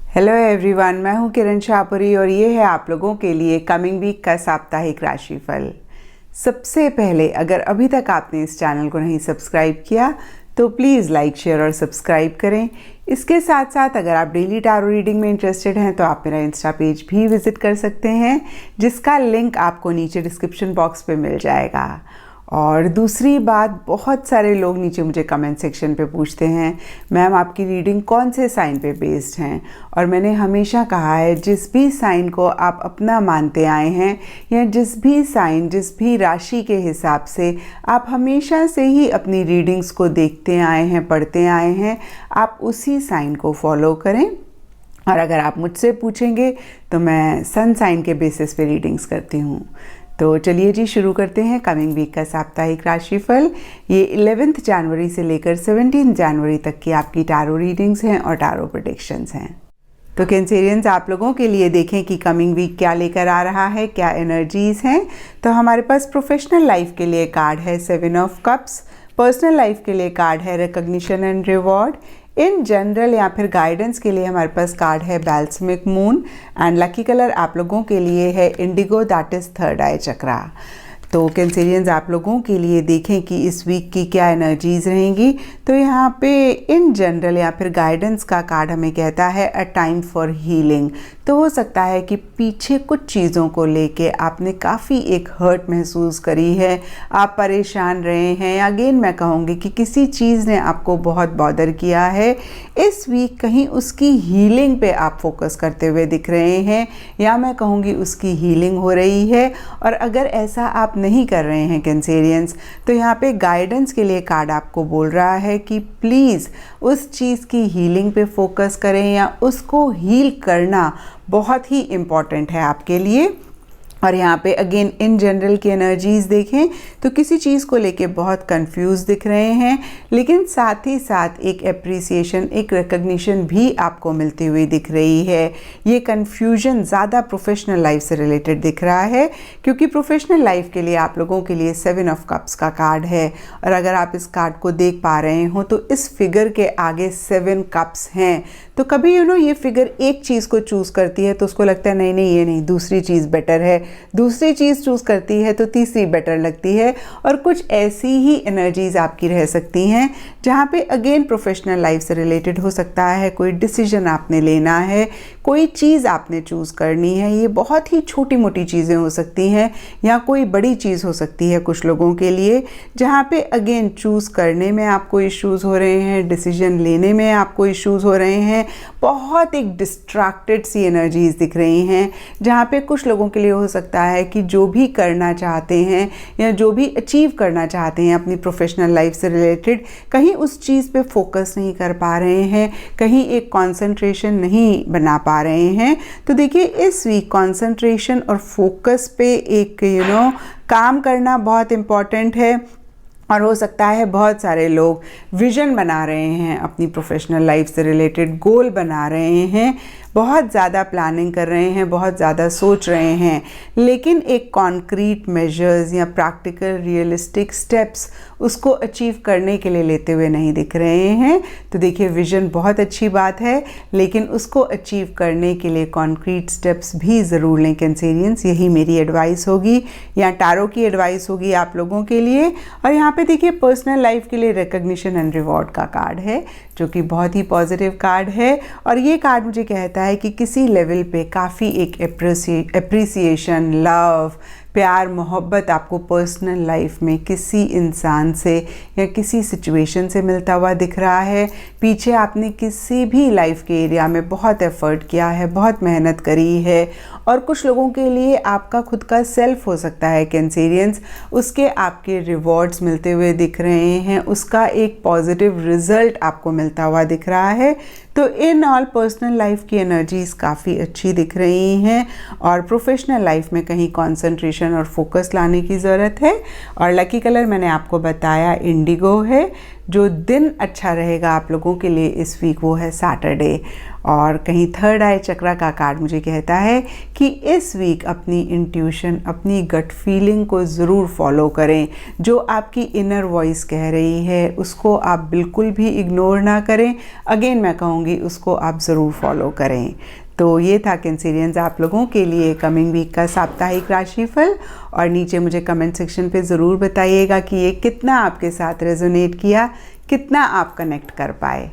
Hello everyone, मैं हूं किरण शाहपुरी और ये है आप लोगों के लिए कमिंग वीक का साप्ताहिक राशिफल। सबसे पहले अगर अभी तक आपने इस चैनल को नहीं सब्सक्राइब किया तो प्लीज़ लाइक, शेयर और सब्सक्राइब करें। इसके साथ साथ अगर आप डेली टारो रीडिंग में इंटरेस्टेड हैं तो आप मेरा इंस्टा पेज भी विज़िट कर सकते हैं, जिसका लिंक आपको नीचे डिस्क्रिप्शन बॉक्स पे मिल जाएगा। और दूसरी बात, बहुत सारे लोग नीचे मुझे कमेंट सेक्शन पे पूछते हैं मैम आपकी रीडिंग कौन से साइन पे बेस्ड हैं, और मैंने हमेशा कहा है जिस भी साइन को आप अपना मानते आए हैं या जिस भी साइन, जिस भी राशि के हिसाब से आप हमेशा से ही अपनी रीडिंग्स को देखते आए हैं, पढ़ते आए हैं, आप उसी साइन को फॉलो करें। और अगर आप मुझसे पूछेंगे तो मैं सन साइन के बेसिस पे रीडिंग्स करती हूँ। तो चलिए जी, शुरू करते हैं कमिंग वीक का साप्ताहिक राशिफल। ये 11 जनवरी से लेकर 17 जनवरी तक की आपकी टारो रीडिंग्स हैं और टारो प्रेडिक्शंस हैं। तो कैंसेरियंस, आप लोगों के लिए देखें कि कमिंग वीक क्या लेकर आ रहा है, क्या एनर्जीज हैं। तो हमारे पास प्रोफेशनल लाइफ के लिए कार्ड है 7 ऑफ कप्स, पर्सनल लाइफ के लिए कार्ड है recognition and reward, in general या फिर गाइडेंस के लिए हमारे पास कार्ड है बैल्समिक मून, एंड लकी कलर आप लोगों के लिए है इंडिगो, दैट इज़ थर्ड आई चक्रा। तो कैंसेरियंस, आप लोगों के लिए देखें कि इस वीक की क्या एनर्जीज रहेंगी। तो यहाँ पे इन जनरल या फिर गाइडेंस का कार्ड हमें कहता है अ टाइम फॉर हीलिंग। तो हो सकता है कि पीछे कुछ चीज़ों को लेके आपने काफ़ी एक हर्ट महसूस करी है, आप परेशान रहे हैं, अगेन मैं कहूँगी कि किसी चीज़ ने आपको बहुत बॉदर किया है। इस वीक कहीं उसकी हीलिंग पे आप फोकस करते हुए दिख रहे हैं, या मैं कहूँगी उसकी हीलिंग हो रही है। और अगर ऐसा आप नहीं कर रहे हैं कैंसेरियंस, तो यहाँ पे गाइडेंस के लिए कार्ड आपको बोल रहा है कि प्लीज़ उस चीज़ की हीलिंग पे फोकस करें, या उसको हील करना बहुत ही इम्पॉर्टेंट है आपके लिए। और यहाँ पे अगेन इन जनरल की एनर्जीज देखें तो किसी चीज़ को लेके बहुत कंफ्यूज दिख रहे हैं, लेकिन साथ ही साथ एक एप्रिसिएशन, एक रिकग्निशन भी आपको मिलती हुई दिख रही है। ये कंफ्यूजन ज़्यादा प्रोफेशनल लाइफ से रिलेटेड दिख रहा है, क्योंकि प्रोफेशनल लाइफ के लिए आप लोगों के लिए 7 ऑफ कप्स का कार्ड है। और अगर आप इस कार्ड को देख पा रहे हो तो इस फिगर के आगे 7 कप्स हैं। तो कभी ये फिगर एक चीज़ को चूज़ करती है तो उसको लगता है नहीं नहीं ये नहीं, दूसरी चीज़ बेटर है, दूसरी चीज़ चूज़ करती है तो तीसरी बेटर लगती है। और कुछ ऐसी ही एनर्जीज आपकी रह सकती हैं जहाँ पे अगेन प्रोफेशनल लाइफ से रिलेटेड हो सकता है, कोई डिसीजन आपने लेना है, कोई चीज़ आपने चूज़ करनी है। ये बहुत ही छोटी मोटी चीज़ें हो सकती हैं या कोई बड़ी चीज़ हो सकती है कुछ लोगों के लिए, जहाँ पे अगेन चूज़ करने में आपको इश्यूज़ हो रहे हैं, डिसीजन लेने में आपको इश्यूज़ हो रहे हैं। बहुत एक डिस्ट्रैक्टेड सी एनर्जीज दिख रही हैं, जहाँ पे कुछ लोगों के लिए हो सकता है कि जो भी करना चाहते हैं या जो भी अचीव करना चाहते हैं अपनी प्रोफेशनल लाइफ से रिलेटेड, कहीं उस चीज़ पे फोकस नहीं कर पा रहे हैं, कहीं एक कंसंट्रेशन नहीं बना पा रहे हैं। तो देखिए, इस वीक कंसंट्रेशन और फोकस पे एक काम करना बहुत इम्पॉर्टेंट है। और हो सकता है बहुत सारे लोग विज़न बना रहे हैं, अपनी प्रोफेशनल लाइफ से रिलेटेड गोल बना रहे हैं, बहुत ज़्यादा प्लानिंग कर रहे हैं, बहुत ज़्यादा सोच रहे हैं, लेकिन एक कॉन्क्रीट मेजर्स या प्रैक्टिकल रियलिस्टिक स्टेप्स उसको अचीव करने के लिए लेते हुए नहीं दिख रहे हैं। तो देखिए, विज़न बहुत अच्छी बात है, लेकिन उसको अचीव करने के लिए कॉन्क्रीट स्टेप्स भी ज़रूर लें कैंसेरियंस। यही मेरी एडवाइस होगी या टारो की एडवाइस होगी आप लोगों के लिए। और यहाँ पे देखिए, पर्सनल लाइफ के लिए रिकग्निशन एंड रिवॉर्ड का कार्ड है, जो कि बहुत ही पॉजिटिव कार्ड है। और ये कार्ड मुझे कहता है कि किसी लेवल पे काफ़ी एक एप्रिसिएशन, लव, प्यार, मोहब्बत आपको पर्सनल लाइफ में किसी इंसान से या किसी सिचुएशन से मिलता हुआ दिख रहा है। पीछे आपने किसी भी लाइफ के एरिया में बहुत एफर्ट किया है, बहुत मेहनत करी है, और कुछ लोगों के लिए आपका खुद का सेल्फ हो सकता है कैंसेरियंस, उसके आपके रिवॉर्ड्स मिलते हुए दिख रहे हैं, उसका एक पॉजिटिव रिजल्ट आपको मिलता हुआ दिख रहा है। तो इन ऑल पर्सनल लाइफ की एनर्जीज काफ़ी अच्छी दिख रही हैं, और प्रोफेशनल लाइफ में कहीं कंसंट्रेशन और फोकस लाने की ज़रूरत है। और लकी कलर मैंने आपको बताया इंडिगो है, जो दिन अच्छा रहेगा आप लोगों के लिए इस वीक वो है सैटरडे। और कहीं थर्ड आई चक्रा का कार्ड मुझे कहता है कि इस वीक अपनी इंट्यूशन, अपनी गट फीलिंग को ज़रूर फॉलो करें। जो आपकी इनर वॉइस कह रही है उसको आप बिल्कुल भी इग्नोर ना करें। अगेन मैं कहूँगी उसको आप ज़रूर फॉलो करें। तो ये था कैंसेरियंस आप लोगों के लिए कमिंग वीक का साप्ताहिक राशिफल। और नीचे मुझे कमेंट सेक्शन पे ज़रूर बताइएगा कि ये कितना आपके साथ रेजोनेट किया, कितना आप कनेक्ट कर पाए।